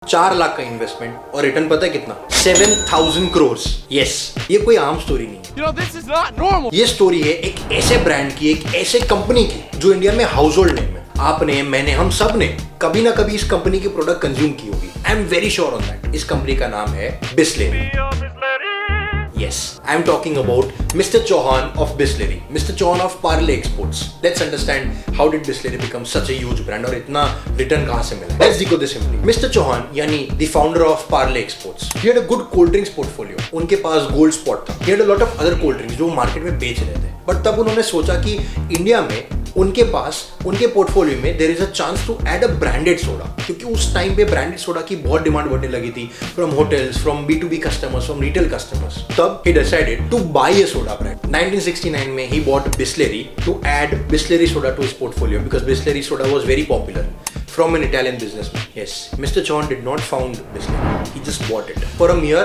4 लाख का इन्वेस्टमेंट और रिटर्न पता है कितना? 7,000 करोड़। यस, ये कोई आम स्टोरी नहीं है। You know, this is not normal. ये स्टोरी है एक ऐसे ब्रांड की, एक ऐसे कंपनी की जो इंडिया में हाउस होल्ड नेम है। आपने, मैंने, हम सब ने कभी ना कभी इस कंपनी की प्रोडक्ट कंज्यूम की होगी। I am very sure on that. इस कंपनी का नाम है Bisleri. Yes, I am talking about Mr. Chauhan of Bisleri, Mr. Chauhan of Parle Exports. Let's understand how did Bisleri become such a huge brand और इतना return कहाँ से मिला? Let's decode this simply. Mr. Chauhan यानी the founder of Parle Exports. He had a good cold drinks portfolio. उनके पास Gold Spot था. He had a lot of other cold drinks जो वो मार्केट में बेच रहे थे. बट तब उन्होंने सोचा कि इंडिया में उनके पास उनके पोर्टफोलियो में there is a chance to add a branded soda, क्योंकि उस टाइम पे ब्रांडेड सोडा की बहुत डिमांड बढ़ने लगी थी from hotels, from B2B customers, from retail customers. तब he decided to buy a soda brand. 1969 में he bought Bisleri to add Bisleri soda to his portfolio because Bisleri soda was very popular from an Italian businessman. Yes, Mr. Chauhan did not found Bisleri. He just bought it for a mere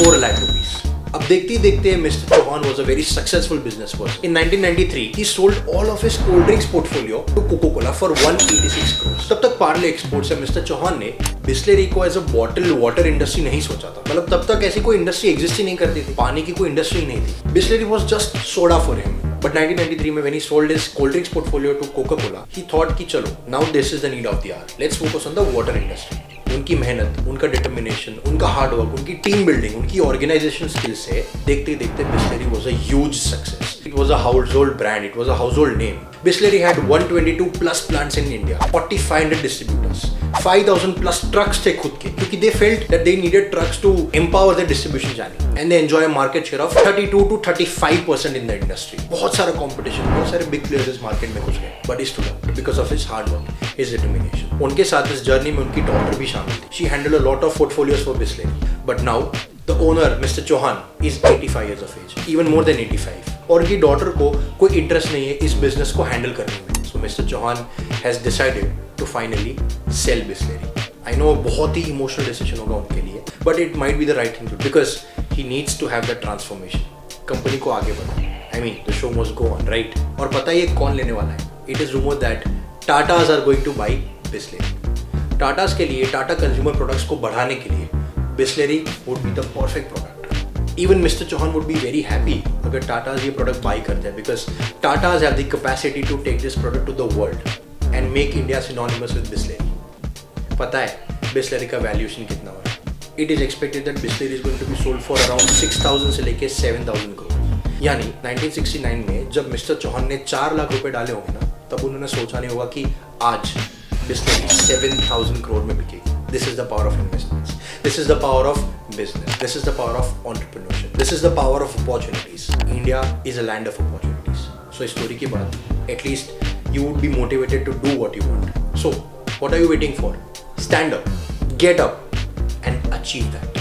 4 lakh rupees. अब देखते ही देखते Mr. Chauhan was a very successful business person. In 1993, he sold all of his cold drinks portfolio to Coca-Cola for 186 crores. तब तक Parle Exports से Mr. Chauhan ने बिस्लेरी को as a bottle water industry नहीं सोचा था। मतलब तब तक ऐसी कोई इंडस्ट्री एग्जिस्ट ही नहीं करती थी, पानी की कोई इंडस्ट्री नहीं थी। Bisleri was just soda for him. But 1993 में when he sold his cold drinks portfolio to Coca-Cola, he thought कि चलो now this is the need of the hour. Let's focus on the water industry. उनकी मेहनत, उनका determination, उनका hard work, उनकी team building, उनकी organisation skill से देखते देखते Bisleri was a huge success. It was a household brand. It was a household name. Bisleri had 122 plus plants in India, 4,500 distributors, 5,000 plus trucks थे खुद के, क्योंकि they felt that they needed trucks to empower their distribution channel, and they enjoy a market share of 32 to 35% in the industry. बहुत सारा competition, बहुत सारे big players इस market में घुस गए, but he stood out because of his hard work, his determination. उनके साथ इस जर्नी में उनकी डॉटर भी शामिल थी. She handled a lot of portfolios for Bisleri, but now the owner, Mr. Chauhan, is 85 years of age, even more than 85. और उनकी डॉटर को कोई इंटरेस्ट नहीं है इस बिजनेस को हैंडल करने में. So mister Chauhan has decided to finally sell Bisleri. I know बहुत ही इमोशनल डिसीजन होगा उनके लिए, but it might be the right thing to, because he needs to have that transformation. Company को आगे बढ़ाना. I mean the show must go on, right? और पता है ये कौन लेने वाला है? It is rumour that Tatas are going to buy Bisleri. Tatas के लिए, टाटा कंज्यूमर प्रोडक्ट्स को बढ़ाने के लिए Bisleri would be the perfect product. Even Mr. Chauhan would be very happy अगर टाटाज ये प्रोडक्ट बाई करते हैं, because Tatas have the capacity to take this product to the world and make India synonymous with Bisleri. पता है Bisleri का valuation कितना हो रहा है? It is expected that Bisleri is going to be sold for around 6,000 से लेके 7,000 करोड़. यानी 1969 में जब मिस्टर चौहान ने 4 लाख रुपए डाले होंगे ना, तब उन्होंने सोचा नहीं होगा कि आज Bisleri 7,000 करोड़ में बिकेगी. This is the power of investments. This is the power of business. This is the power of entrepreneurship. This is the power of opportunities. India is a land of opportunities. So इस story के बाद, at least you would be motivated to do what you want. So what are you waiting for? Stand up, get up, and achieve that.